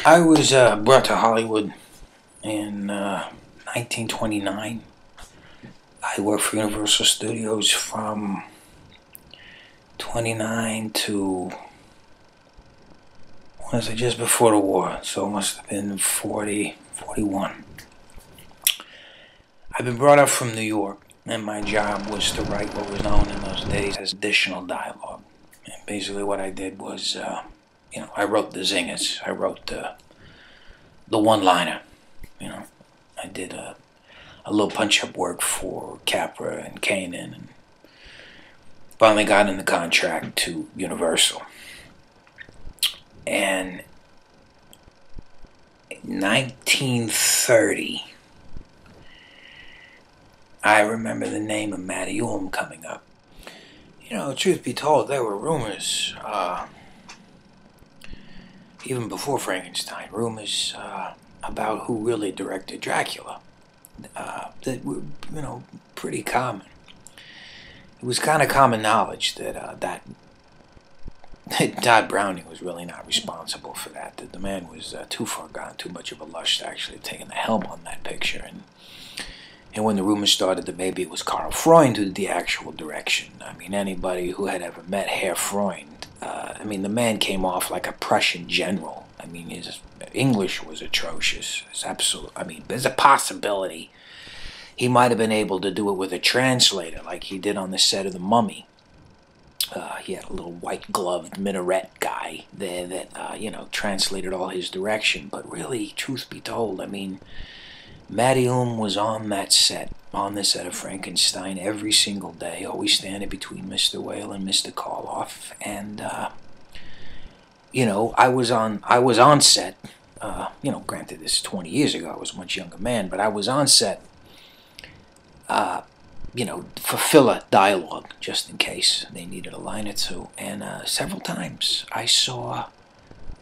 I was brought to Hollywood in 1929. I worked for Universal Studios from 29 to, I want to say just before the war, so it must have been 40, 41. I've been brought up from New York, and my job was to write what was known in those days as additional dialogue. And basically what I did was, I wrote the zingers. I wrote the one-liner. I did a little punch-up work for Capra and Kanan, and finally got in the contract to Universal. And in 1930, I remember the name of Matty Ulm coming up. Truth be told, there were rumors, even before Frankenstein, rumors about who really directed Dracula that were, pretty common. It was kind of common knowledge that Todd Browning was really not responsible for that. That the man was too far gone, too much of a lush to actually have taken the helm on that picture. And when the rumors started that maybe it was Karl Freund who did the actual direction, I mean, anybody who had ever met Herr Freund, the man came off like a Prussian general. I mean, his English was atrocious. It's there's a possibility he might have been able to do it with a translator like he did on the set of The Mummy. He had a little white-gloved minaret guy there that, translated all his direction. But really, truth be told, Matty Ulm was on the set of Frankenstein every single day, always standing between Mr. Whale and Mr. Karloff. And, I was on set, granted this is 20 years ago, I was a much younger man, but I was on set, for filler dialogue, just in case they needed a line or two. And several times I saw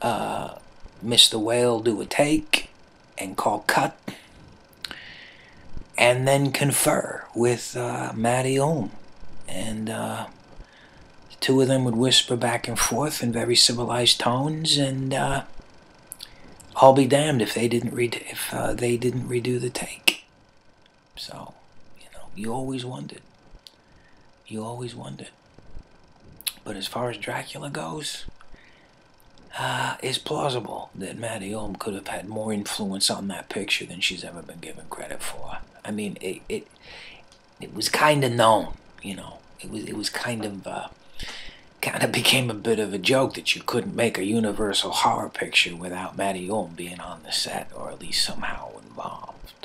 Mr. Whale do a take and call cut, and then confer with Matty Ulm. And the two of them would whisper back and forth in very civilized tones, and I'll be damned if they didn't redo the take. So, you always wondered. You always wondered. But as far as Dracula goes, it's plausible that Matty Ulm could have had more influence on that picture than she's ever been given credit for. It was kind of known, It was kind of became a bit of a joke that you couldn't make a Universal horror picture without Matty Ulm being on the set, or at least somehow involved.